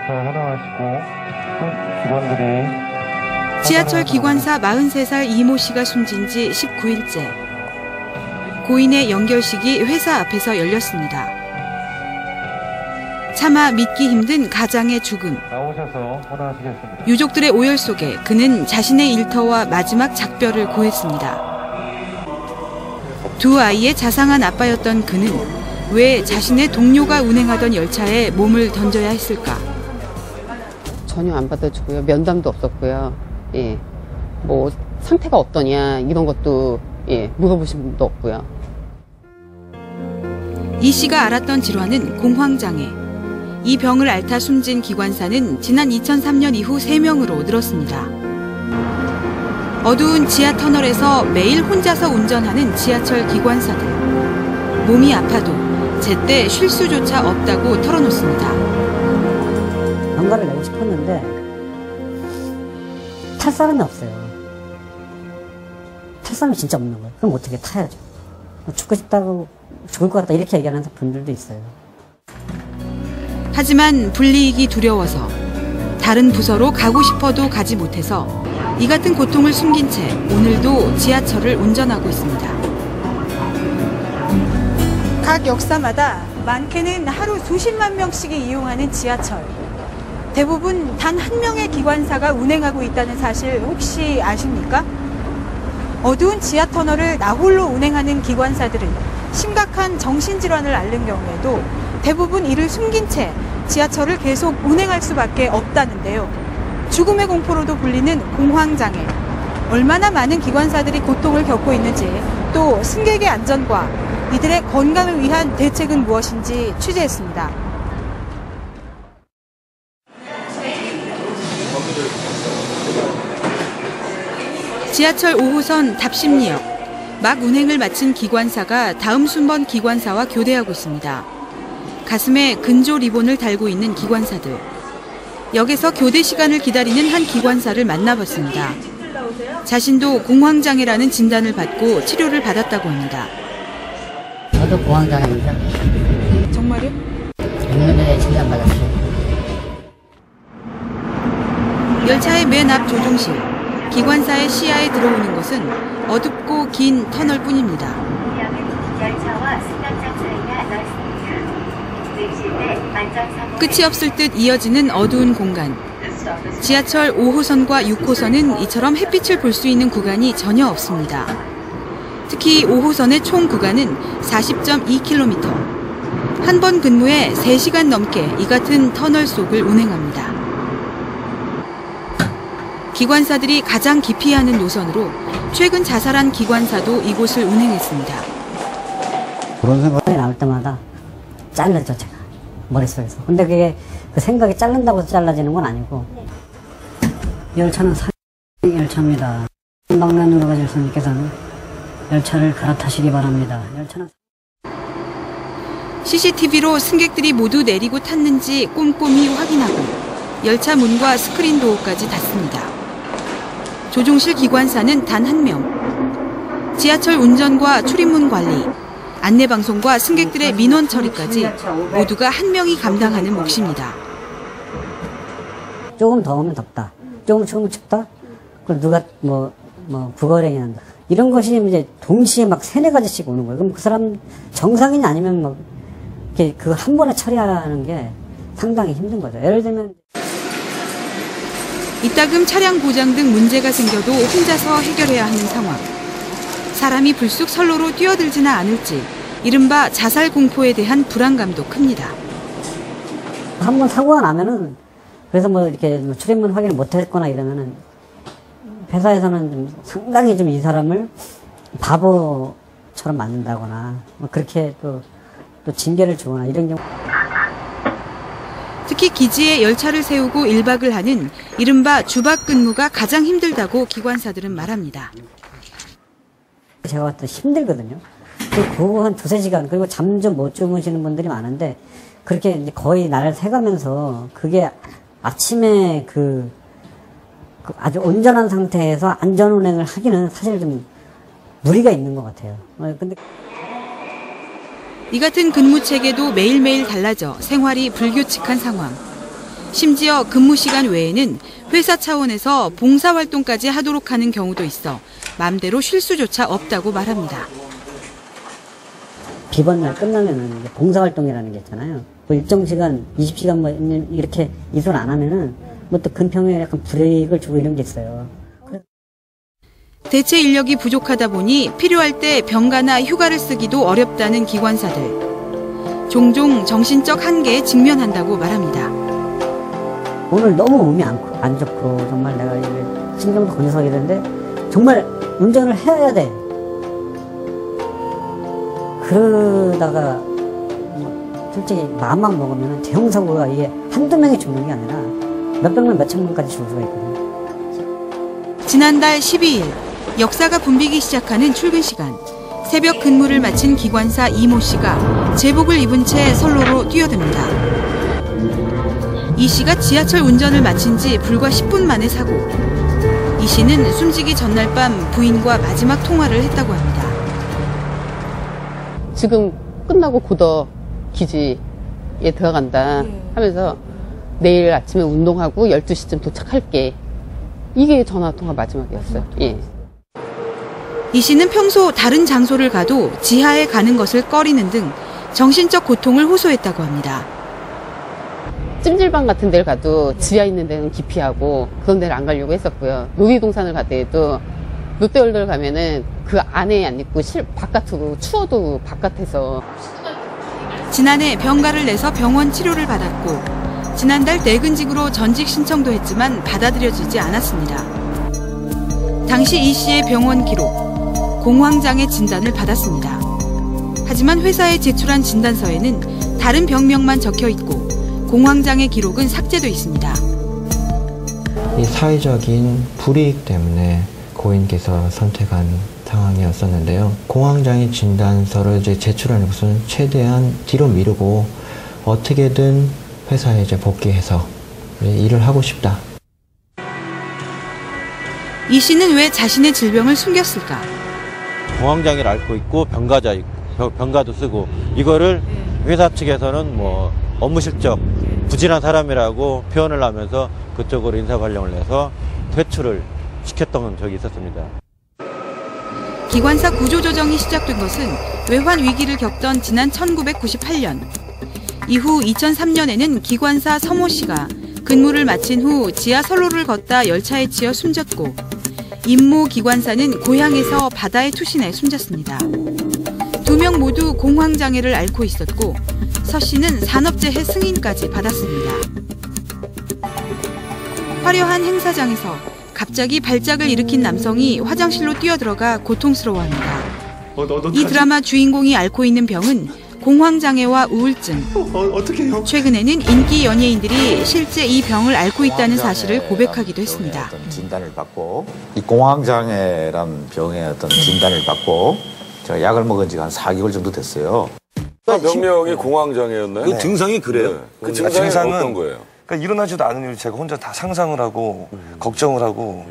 잘 활용하시고 직원들이 지하철 기관사 43살 이모 씨가 숨진 지 19일째. 고인의 연결식이 회사 앞에서 열렸습니다. 차마 믿기 힘든 가장의 죽음. 나오셔서 활용하시겠습니다. 유족들의 오열 속에 그는 자신의 일터와 마지막 작별을 고했습니다. 두 아이의 자상한 아빠였던 그는 왜 자신의 동료가 운행하던 열차에 몸을 던져야 했을까? 전혀 안 받아주고요. 면담도 없었고요. 예, 뭐 상태가 어떠냐 이런 것도 물어보신 분도 없고요. 이 씨가 알았던 질환은 공황장애. 이 병을 앓다 숨진 기관사는 지난 2003년 이후 3명으로 늘었습니다. 어두운 지하 터널에서 매일 혼자서 운전하는 지하철 기관사들. 몸이 아파도 제때 쉴 수조차 없다고 털어놓습니다. 병가를 내고 싶었는데 탈 사람이 없어요. 탈 사람이 진짜 없는 거예요. 그럼 어떻게 타야죠. 죽고 싶다고 죽을 것 같다 이렇게 얘기하는 분들도 있어요. 하지만 불이익이 두려워서 다른 부서로 가고 싶어도 가지 못해서 이 같은 고통을 숨긴 채 오늘도 지하철을 운전하고 있습니다. 각 역사마다 많게는 하루 수십만 명씩이 이용하는 지하철. 대부분 단 한 명의 기관사가 운행하고 있다는 사실 혹시 아십니까? 어두운 지하 터널을 나홀로 운행하는 기관사들은 심각한 정신질환을 앓는 경우에도 대부분 이를 숨긴 채 지하철을 계속 운행할 수밖에 없다는데요. 죽음의 공포로도 불리는 공황장애. 얼마나 많은 기관사들이 고통을 겪고 있는지, 또 승객의 안전과 이들의 건강을 위한 대책은 무엇인지 취재했습니다. 지하철 5호선 답심리역. 막 운행을 마친 기관사가 다음 순번 기관사와 교대하고 있습니다. 가슴에 근조 리본을 달고 있는 기관사들. 역에서 교대 시간을 기다리는 한 기관사를 만나봤습니다. 자신도 공황장애라는 진단을 받고 치료를 받았다고 합니다. 저도 공황장애입니다. 정말요? 6년 전에 진단받았어요. 열차의 맨 앞 조종실. 기관사의 시야에 들어오는 것은 어둡고 긴 터널뿐입니다. 끝이 없을 듯 이어지는 어두운 공간. 지하철 5호선과 6호선은 이처럼 햇빛을 볼 수 있는 구간이 전혀 없습니다. 특히 5호선의 총 구간은 40.2km. 한 번 근무에 3시간 넘게 이 같은 터널 속을 운행합니다. 기관사들이 가장 기피하는 노선으로 최근 자살한 기관사도 이곳을 운행했습니다. 그런 생각이 나올 때마다 잘라져 제가 머릿속에서. 근데 그게 그 생각이 자른다고 해서 잘라지는 건 아니고. 열차는 열차입니다. 방면으로 가실 손님께서는 열차를 갈아타시기 바랍니다. 열차는 CCTV로 승객들이 모두 내리고 탔는지 꼼꼼히 확인하고 열차 문과 스크린 도어까지 닫습니다. 조종실 기관사는 단 1명. 지하철 운전과 출입문 관리, 안내방송과 승객들의 민원 처리까지 모두가 1명이 감당하는 몫입니다. 조금 더우면 덥다. 조금 추우면 춥다. 그럼 누가 부거랭이 한다. 이런 것이 이제 동시에 막 3-4가지씩 오는 거예요. 그럼 그 사람 정상인이 아니면 뭐 그 한 번에 처리하는 게 상당히 힘든 거죠. 예를 들면 이따금 차량 고장 등 문제가 생겨도 혼자서 해결해야 하는 상황. 사람이 불쑥 선로로 뛰어들지는 않을지 이른바 자살 공포에 대한 불안감도 큽니다. 한 번 사고가 나면은 그래서 뭐 이렇게 출입문 확인을 못했거나 이러면은 회사에서는 좀 상당히 좀 이 사람을 바보처럼 만든다거나 뭐 그렇게 또 징계를 주거나 이런 경우. 특히 기지에 열차를 세우고 1박을 하는 이른바 주박 근무가 가장 힘들다고 기관사들은 말합니다. 제가 봤을 때 힘들거든요. 그 한 2-3시간 그리고 잠 좀 못 주무시는 분들이 많은데 그렇게 이제 거의 날을 새가면서 그게 아침에 그 아주 온전한 상태에서 안전운행을 하기는 사실 좀 무리가 있는 것 같아요. 근데 이 같은 근무 체계도 매일매일 달라져 생활이 불규칙한 상황. 심지어 근무 시간 외에는 회사 차원에서 봉사활동까지 하도록 하는 경우도 있어 맘대로 쉴 수조차 없다고 말합니다. 비번날 끝나면은 봉사활동이라는 게 있잖아요. 뭐 일정 시간, 20시간 뭐 이렇게 이소를 안 하면은 뭐 또 근평에 약간 브레이크를 주고 이런 게 있어요. 대체 인력이 부족하다 보니 필요할 때 병가나 휴가를 쓰기도 어렵다는 기관사들. 종종 정신적 한계에 직면한다고 말합니다. 오늘 너무 몸이 안 좋고 정말 내가 이게 신경도 건져서 이러는데 정말 운전을 해야 돼. 그러다가 솔직히 마음만 먹으면 대형 사고가 이게 한두 명이 죽는 게 아니라 몇백 명, 몇천 명까지 죽을 수가 있거든요. 지난달 12일 역사가 붐비기 시작하는 출근 시간. 새벽 근무를 마친 기관사 이모 씨가 제복을 입은 채 선로로 뛰어듭니다. 이 씨가 지하철 운전을 마친 지 불과 10분 만의 사고. 이 씨는 숨지기 전날 밤 부인과 마지막 통화를 했다고 합니다. 지금 끝나고 고더 기지에 들어간다 하면서 내일 아침에 운동하고 12시쯤 도착할게. 이게 전화통화 마지막이었어요. 예. 이 씨는 평소 다른 장소를 가도 지하에 가는 것을 꺼리는 등 정신적 고통을 호소했다고 합니다. 찜질방 같은 데를 가도 지하 있는 데는 기피하고 그런 데를 안 가려고 했었고요. 놀이동산을 갈 때에도 롯데월드를 가면은 그 안에 안 있고 바깥으로 추워도 바깥에서. 지난해 병가를 내서 병원 치료를 받았고 지난달 내근직으로 전직 신청도 했지만 받아들여지지 않았습니다. 당시 이 씨의 병원 기록, 공황장애 진단을 받았습니다. 하지만 회사에 제출한 진단서에는 다른 병명만 적혀 있고 공황장애 기록은 삭제돼 있습니다. 이 사회적인 불이익 때문에 고인께서 선택한 상황이었었는데요. 공황장애 진단서를 이제 제출하는 것은 최대한 뒤로 미루고 어떻게든 회사에 이제 복귀해서 일을 하고 싶다. 이 씨는 왜 자신의 질병을 숨겼을까? 공황장애를 앓고 있고 병가도 쓰고 이거를 회사 측에서는 뭐 업무 실적 부진한 사람이라고 표현을 하면서 그쪽으로 인사발령을 내서 퇴출을 시켰던 적이 있었습니다. 기관사 구조조정이 시작된 것은 외환 위기를 겪던 지난 1998년. 이후 2003년에는 기관사 서모 씨가 근무를 마친 후 지하 선로를 걷다 열차에 치여 숨졌고 임모 기관사는 고향에서 바다에 투신해 숨졌습니다. 두 명 모두 공황장애를 앓고 있었고 서 씨는 산업재해 승인까지 받았습니다. 화려한 행사장에서 갑자기 발작을 일으킨 남성이 화장실로 뛰어들어가 고통스러워합니다. 이 드라마 주인공이 앓고 있는 병은 공황장애와 우울증. 어떡해요? 최근에는 인기 연예인들이 실제 이 병을 앓고 있다는 사실을 고백하기도 했습니다. 진단을 받고 이 공황장애란 병의 어떤 진단을 받고 제가 약을 먹은 지가 한 4개월 정도 됐어요. 병명이 공황장애였나요? 그 증상이 그래요. 그 증상은 어떤 거예요? 그러니까 일어나지도 않은 일을 제가 혼자 다 상상을 하고 걱정을 하고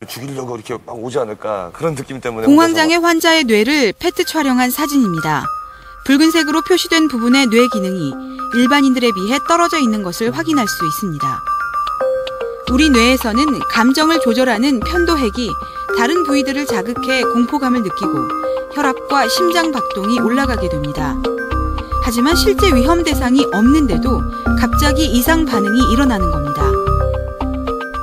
죽이려고 이렇게 막 오지 않을까 그런 느낌 때문에 공황장애 환자의 뇌를 PET 촬영한 사진입니다. 붉은색으로 표시된 부분의 뇌 기능이 일반인들에 비해 떨어져 있는 것을 확인할 수 있습니다. 우리 뇌에서는 감정을 조절하는 편도핵이 다른 부위들을 자극해 공포감을 느끼고 혈압과 심장 박동이 올라가게 됩니다. 하지만 실제 위험 대상이 없는데도 갑자기 이상 반응이 일어나는 겁니다.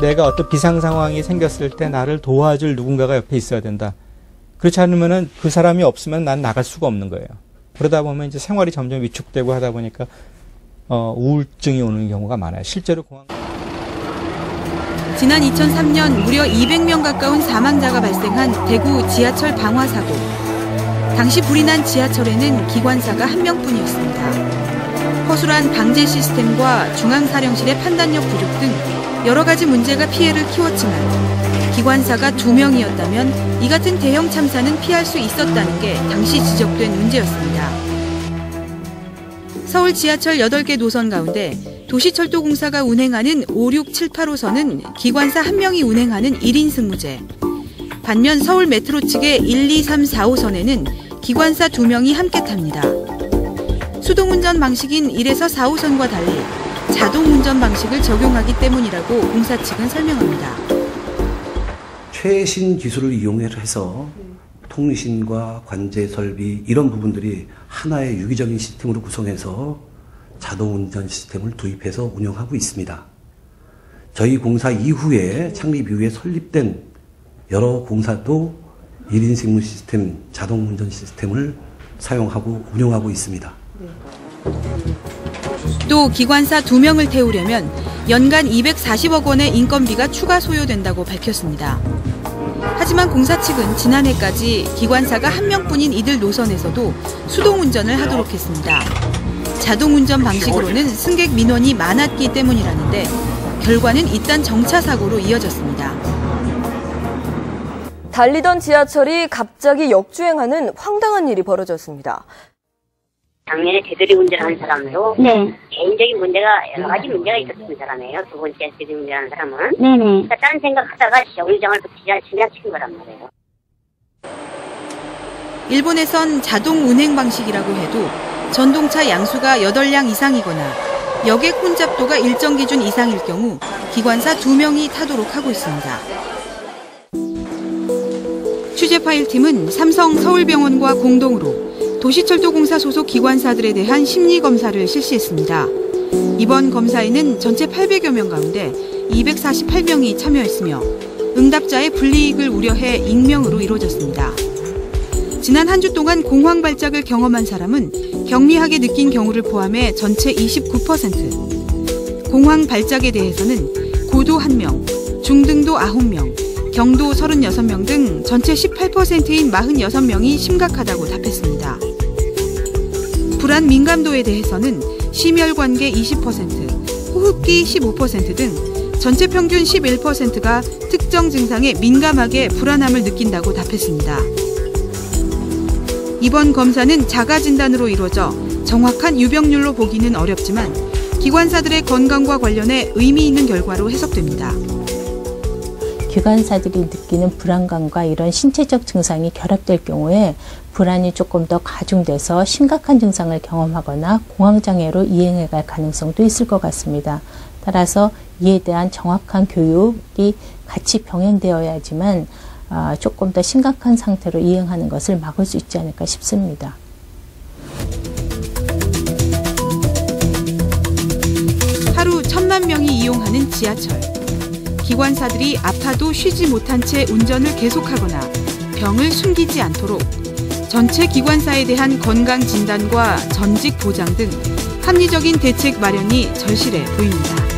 내가 어떤 비상 상황이 생겼을 때 나를 도와줄 누군가가 옆에 있어야 된다. 그렇지 않으면은 그 사람이 없으면 난 나갈 수가 없는 거예요. 그러다 보면 이제 생활이 점점 위축되고 하다 보니까 우울증이 오는 경우가 많아요. 실제로 지난 2003년 무려 200명 가까운 사망자가 발생한 대구 지하철 방화 사고. 당시 불이 난 지하철에는 기관사가 한 명뿐이었습니다. 허술한 방제 시스템과 중앙사령실의 판단력 부족 등 여러 가지 문제가 피해를 키웠지만 기관사가 2명이었다면 이 같은 대형 참사는 피할 수 있었다는 게 당시 지적된 문제였습니다. 서울 지하철 8개 노선 가운데 도시철도공사가 운행하는 5, 6, 7, 8호선은 기관사 1명이 운행하는 1인 승무제. 반면 서울 메트로 측의 1, 2, 3, 4호선에는 기관사 2명이 함께 탑니다. 수동운전 방식인 1에서 4호선과 달리 자동 운전 방식을 적용하기 때문이라고 공사 측은 설명합니다. 최신 기술을 이용해서 통신과 관제 설비 이런 부분들이 하나의 유기적인 시스템으로 구성해서 자동 운전 시스템을 도입해서 운영하고 있습니다. 저희 공사 이후에 창립 이후에 설립된 여러 공사도 1인 직무 시스템, 자동 운전 시스템을 사용하고 운영하고 있습니다. 또 기관사 2명을 태우려면 연간 240억 원의 인건비가 추가 소요된다고 밝혔습니다. 하지만 공사 측은 지난해까지 기관사가 1명뿐인 이들 노선에서도 수동 운전을 하도록 했습니다. 자동 운전 방식으로는 승객 민원이 많았기 때문이라는데 결과는 잇단 정차 사고로 이어졌습니다. 달리던 지하철이 갑자기 역주행하는 황당한 일이 벌어졌습니다. 작년에 되도리 운전하는 사람도 개인적인 문제가 여러 가지 문제가 있었던 사람이에요. 두 번째 되도리 운전하는 사람은. 그러니까 딴 생각하다가 정류장을 지나친 거란 말이에요. 일본에선 자동 운행 방식이라고 해도 전동차 양수가 8량 이상이거나 여객 혼잡도가 일정 기준 이상일 경우 기관사 2명이 타도록 하고 있습니다. 취재 파일팀은 삼성 서울병원과 공동으로 도시철도공사 소속 기관사들에 대한 심리검사를 실시했습니다. 이번 검사에는 전체 800여 명 가운데 248명이 참여했으며 응답자의 불이익을 우려해 익명으로 이루어졌습니다. 지난 한 주 동안 공황 발작을 경험한 사람은 경미하게 느낀 경우를 포함해 전체 29%, 공황 발작에 대해서는 고도 1명, 중등도 9명, 경도 36명 등 전체 18%인 46명이 심각하다고 답했습니다. 불안 민감도에 대해서는 심혈관계 20%, 호흡기 15% 등 전체 평균 11%가 특정 증상에 민감하게 불안함을 느낀다고 답했습니다. 이번 검사는 자가 진단으로 이루어져 정확한 유병률로 보기는 어렵지만 기관사들의 건강과 관련해 의미 있는 결과로 해석됩니다. 기관사들이 느끼는 불안감과 이런 신체적 증상이 결합될 경우에 불안이 조금 더 가중돼서 심각한 증상을 경험하거나 공황장애로 이행해 갈 가능성도 있을 것 같습니다. 따라서 이에 대한 정확한 교육이 같이 병행되어야지만 조금 더 심각한 상태로 이행하는 것을 막을 수 있지 않을까 싶습니다. 하루 1000만 명이 이용하는 지하철. 기관사들이 아파도 쉬지 못한 채 운전을 계속하거나 병을 숨기지 않도록 전체 기관사에 대한 건강 진단과 전직 보장 등 합리적인 대책 마련이 절실해 보입니다.